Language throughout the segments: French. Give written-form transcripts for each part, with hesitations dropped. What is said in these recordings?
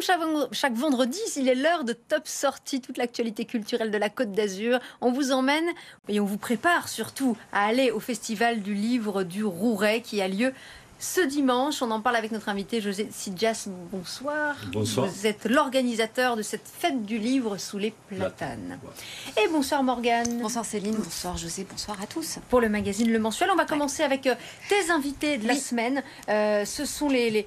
chaque vendredi, il est l'heure de Top Sortie, toute l'actualité culturelle de la Côte d'Azur. On vous emmène et on vous prépare surtout à aller au Festival du Livre du Rouret qui a lieu ce dimanche. On en parle avec notre invité José Sitjas. Bonsoir. Bonsoir. Vous êtes l'organisateur de cette fête du livre sous les platanes. Et bonsoir Morgane. Bonsoir Céline, bonsoir José, bonsoir à tous. Pour le magazine Le Mensuel, on va commencer avec tes invités de la semaine. Ce sont les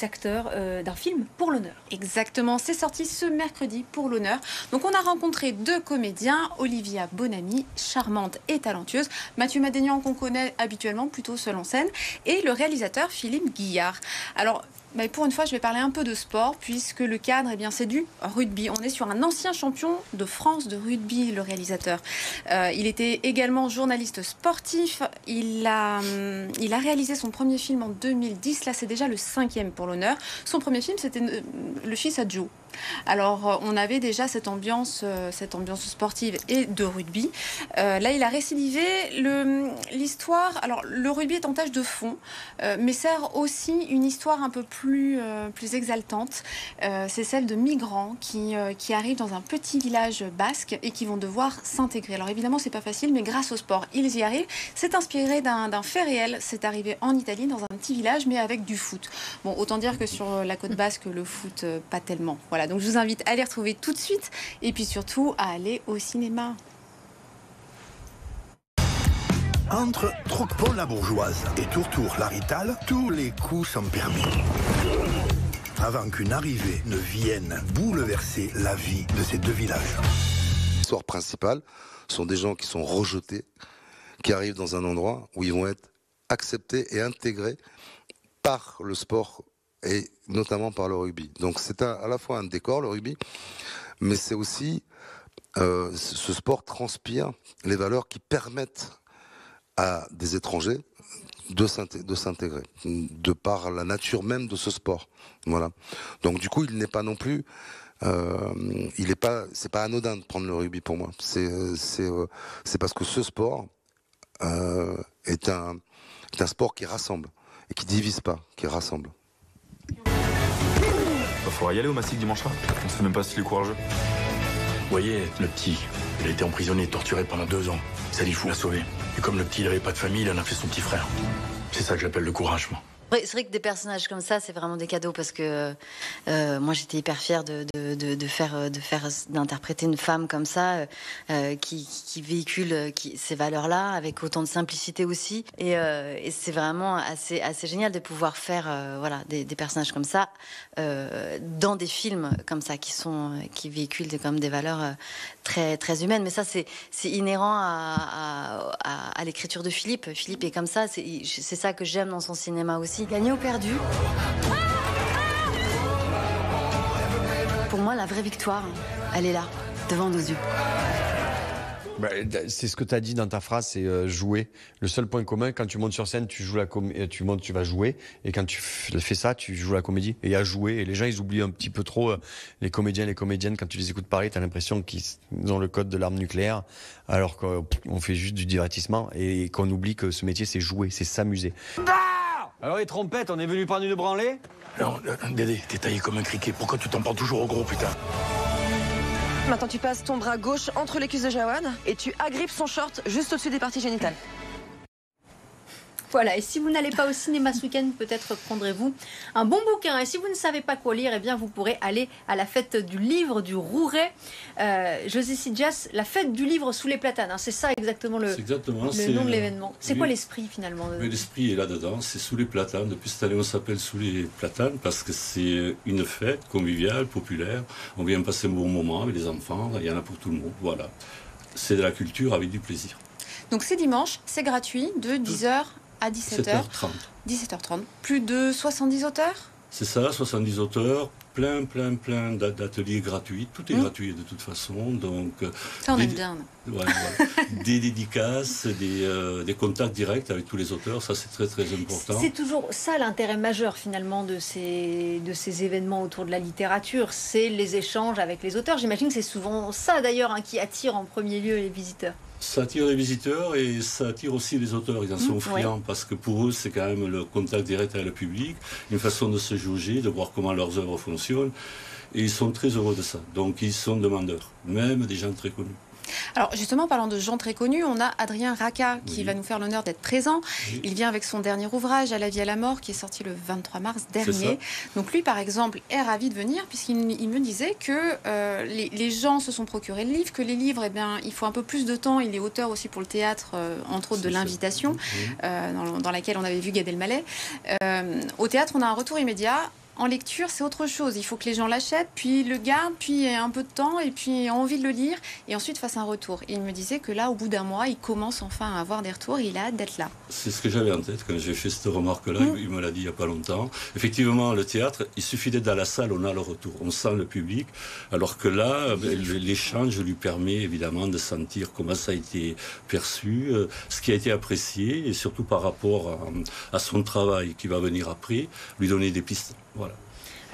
acteurs d'un film Pour l'honneur. Exactement, c'est sorti ce mercredi Pour l'honneur. Donc on a rencontré deux comédiens, Olivia Bonamy, charmante et talentueuse, Mathieu Madénian qu'on connaît habituellement, plutôt seul en scène, et le réalisateur Philippe Guillard. Alors, pour une fois, je vais parler un peu de sport, puisque le cadre, c'est du rugby. On est sur un ancien champion de France de rugby, le réalisateur. Il était également journaliste sportif. Il a réalisé son premier film en 2010. Là, c'est déjà le 5e Pour l'honneur. Son premier film, c'était Le fils à Joe. Alors, on avait déjà cette ambiance sportive et de rugby. Là, il a récidivé l'histoire. Alors, le rugby est en tâche de fond, mais sert aussi une histoire un peu plus exaltante. C'est celle de migrants qui arrivent dans un petit village basque et qui vont devoir s'intégrer. Alors, évidemment, c'est pas facile, mais grâce au sport, ils y arrivent. C'est inspiré d'un fait réel. C'est arrivé en Italie, dans un petit village, mais avec du foot. Bon, autant dire que sur la côte basque, le foot, pas tellement. Voilà. Donc je vous invite à les retrouver tout de suite et puis surtout à aller au cinéma. Entre Troc-Pont la Bourgeoise et Tourtour la Rital, tous les coups sont permis. Avant qu'une arrivée ne vienne bouleverser la vie de ces deux villages. L'histoire principale sont des gens qui sont rejetés, qui arrivent dans un endroit où ils vont être acceptés et intégrés par le sport et notamment par le rugby. Donc c'est à la fois un décor, le rugby, mais c'est aussi, ce sport transpire les valeurs qui permettent à des étrangers de s'intégrer, de par la nature même de ce sport. Voilà. Donc du coup, il n'est pas non plus, c'est pas anodin de prendre le rugby pour moi. C'est parce que ce sport est un sport qui rassemble et qui divise pas, qui rassemble. Il faudra y aller au Massif dimanche soir. On sait même pas s'il est courageux. Vous voyez, le petit, il a été emprisonné et torturé pendant 2 ans. Ça dit fou, l'a sauvé. Et comme le petit, il n'avait pas de famille, il en a fait son petit frère. C'est ça que j'appelle le courage, moi. C'est vrai que des personnages comme ça, c'est vraiment des cadeaux parce que moi j'étais hyper fière d'interpréter une femme comme ça qui véhicule ces valeurs-là avec autant de simplicité aussi. Et c'est vraiment assez génial de pouvoir faire des personnages comme ça dans des films comme ça qui véhiculent comme des valeurs très très humaines. Mais ça c'est inhérent à l'écriture de Philippe. Philippe est comme ça. C'est ça que j'aime dans son cinéma aussi. Gagné ou perdu. Pour moi, la vraie victoire, elle est là, devant nos yeux. C'est ce que tu as dit dans ta phrase, c'est jouer. Le seul point commun, quand tu montes sur scène, tu vas jouer. Et quand tu fais ça, tu joues la comédie. Et à jouer. Et les gens, ils oublient un petit peu trop les comédiens et les comédiennes. Quand tu les écoutes parler, tu as l'impression qu'ils ont le code de l'arme nucléaire. Alors qu'on fait juste du divertissement. Et qu'on oublie que ce métier, c'est jouer, c'est s'amuser. Alors les trompettes, on est venu prendre une branlée? Non, Dédé, t'es taillé comme un criquet. Pourquoi tu t'en parles toujours au gros, putain? Maintenant, tu passes ton bras gauche entre les cuisses de Jawan et tu agrippes son short juste au-dessus des parties génitales. Voilà, et si vous n'allez pas au cinéma ce week-end, peut-être prendrez-vous un bon bouquin. Et si vous ne savez pas quoi lire, vous pourrez aller à la fête du livre du Rouret. José Sitjas, la fête du livre sous les platanes, c'est ça exactement le nom de l'événement. C'est quoi l'esprit finalement L'esprit est là-dedans, c'est sous les platanes. Depuis cette année, on s'appelle sous les platanes parce que c'est une fête conviviale, populaire. On vient passer un bon moment avec les enfants, il y en a pour tout le monde. Voilà, c'est de la culture avec du plaisir. Donc c'est dimanche, c'est gratuit, de 10h à 17h. 17h30. Plus de 70 auteurs? C'est ça, 70 auteurs, plein d'ateliers gratuits. Tout est gratuit de toute façon. Donc, ça, on aime bien. Voilà. Des dédicaces, des contacts directs avec tous les auteurs, ça c'est très très important. C'est toujours ça l'intérêt majeur finalement de ces événements autour de la littérature, c'est les échanges avec les auteurs. J'imagine que c'est souvent ça d'ailleurs qui attire en premier lieu les visiteurs. Ça attire les visiteurs et ça attire aussi les auteurs. Ils en sont friands parce que pour eux, c'est quand même le contact direct avec le public, une façon de se jauger, de voir comment leurs œuvres fonctionnent. Et ils sont très heureux de ça. Donc ils sont demandeurs, même des gens très connus. Alors justement, parlant de gens très connus, on a Adrien Racah qui va nous faire l'honneur d'être présent. Il vient avec son dernier ouvrage, À la vie, à la mort, qui est sorti le 23 mars dernier. Donc lui, par exemple, est ravi de venir puisqu'il me disait que les gens se sont procurés le livre, que les livres, eh bien, il faut un peu plus de temps. Il est auteur aussi pour le théâtre, entre autres de l'Invitation, dans laquelle on avait vu Gad Elmaleh. Au théâtre, on a un retour immédiat. En lecture, c'est autre chose. Il faut que les gens l'achètent, puis le gardent, puis aient un peu de temps, et puis aient envie de le lire, et ensuite fassent un retour. Et il me disait que là, au bout d'un mois, il commence enfin à avoir des retours, et il a hâte d'être là. C'est ce que j'avais en tête quand j'ai fait cette remarque-là. Il me l'a dit il n'y a pas longtemps. Effectivement, le théâtre, il suffit d'être dans la salle, on a le retour. On sent le public. Alors que là, l'échange lui permet évidemment de sentir comment ça a été perçu, ce qui a été apprécié, et surtout par rapport à son travail qui va venir après, lui donner des pistes. Voilà.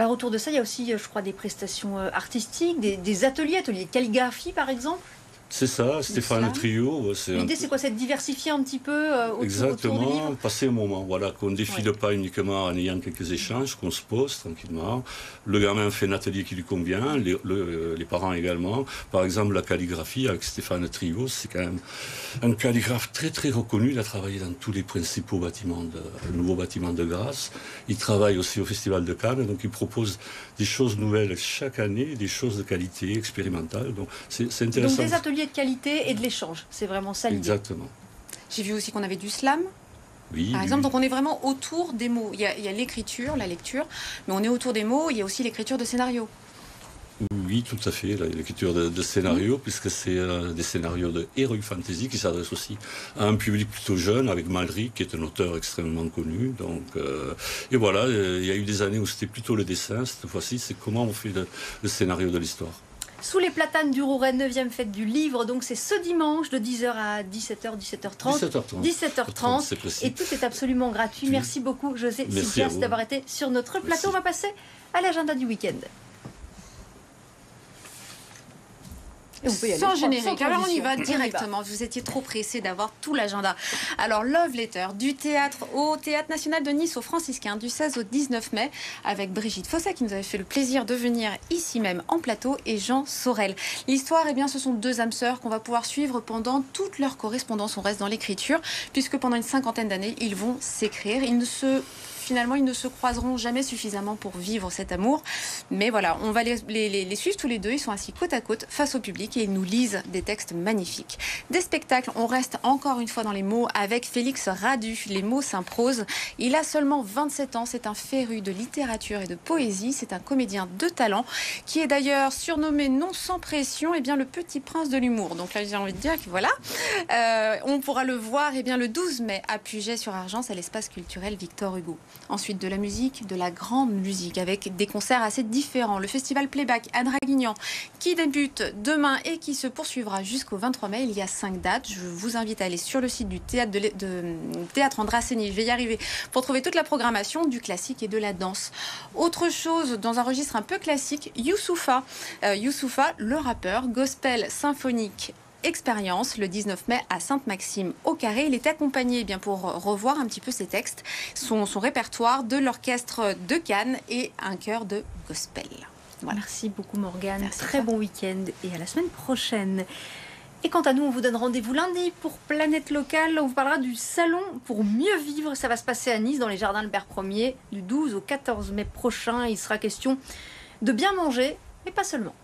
Alors autour de ça, il y a aussi, je crois, des prestations artistiques, des ateliers de calligraphie par exemple. C'est ça, Stéphane Le Trio. L'idée, c'est quoi? C'est de diversifier un petit peu autour Exactement, du livre. passer un moment, voilà, qu'on ne défile pas uniquement en ayant quelques échanges, qu'on se pose tranquillement. Le gamin fait un atelier qui lui convient, les parents également. Par exemple, la calligraphie avec Stéphane Le Trio, c'est quand même un calligraphe très très reconnu. Il a travaillé dans tous les principaux nouveaux bâtiments de Grasse. Il travaille aussi au Festival de Cannes, donc il propose des choses nouvelles chaque année, des choses de qualité expérimentale. Donc c'est intéressant. Donc des ateliers de qualité et de l'échange, c'est vraiment ça l'idée. Exactement. J'ai vu aussi qu'on avait du slam. Oui, par exemple, donc on est vraiment autour des mots. Il y a l'écriture, la lecture, mais on est autour des mots. Il y a aussi l'écriture de scénarios. Oui, tout à fait, l'écriture de scénarios, puisque c'est des scénarios de Heroic Fantasy qui s'adressent aussi à un public plutôt jeune, avec Malric, qui est un auteur extrêmement connu. Donc, et voilà, il y a eu des années où c'était plutôt le dessin. Cette fois-ci, c'est comment on fait le scénario de l'histoire. Sous les platanes du Rouret, 9e fête du livre, donc c'est ce dimanche de 10h à 17h, 17h30. 17h30. Et tout est absolument gratuit. Merci beaucoup, José Sidias, d'avoir été sur notre plateau. On va passer à l'agenda du week-end. Sans générique. Alors on y va directement. Vous étiez trop pressé d'avoir tout l'agenda. Alors Love Letter du théâtre au Théâtre National de Nice au Franciscain du 16 au 19 mai avec Brigitte Fosset qui nous avait fait le plaisir de venir ici même en plateau et Jean Sorel. L'histoire, eh bien, ce sont deux âmes sœurs qu'on va pouvoir suivre pendant toute leur correspondance. On reste dans l'écriture puisque pendant une 50aine d'années, ils vont s'écrire. Finalement, ils ne se croiseront jamais suffisamment pour vivre cet amour. Mais voilà, on va les suivre tous les deux. Ils sont assis côte à côte face au public et ils nous lisent des textes magnifiques. Des spectacles, on reste encore une fois dans les mots avec Félix Radu. Les mots s'improsent. Il a seulement 27 ans. C'est un féru de littérature et de poésie. C'est un comédien de talent qui est d'ailleurs surnommé non sans pression, le petit prince de l'humour. Donc là, j'ai envie de dire que voilà. On pourra le voir le 12 mai à Puget-sur-Argence à l'espace culturel Victor Hugo. Ensuite, de la musique, de la grande musique, avec des concerts assez différents. Le festival Playback à Draguignan, qui débute demain et qui se poursuivra jusqu'au 23 mai. Il y a 5 dates. Je vous invite à aller sur le site du théâtre Théâtre Andrasseni, je vais y arriver, pour trouver toute la programmation du classique et de la danse. Autre chose, dans un registre un peu classique, Youssoupha. Youssoupha, le rappeur, gospel symphonique, expérience le 19 mai à Sainte-Maxime au Carré. Il est accompagné pour revoir un petit peu ses textes, son répertoire de l'orchestre de Cannes et un chœur de gospel. Voilà. Merci beaucoup Morgane, très bon week-end et à la semaine prochaine. Et quant à nous, on vous donne rendez-vous lundi pour Planète Locale. On vous parlera du salon pour mieux vivre. Ça va se passer à Nice dans les jardins Albert Ier du 12 au 14 mai prochain. Il sera question de bien manger, mais pas seulement.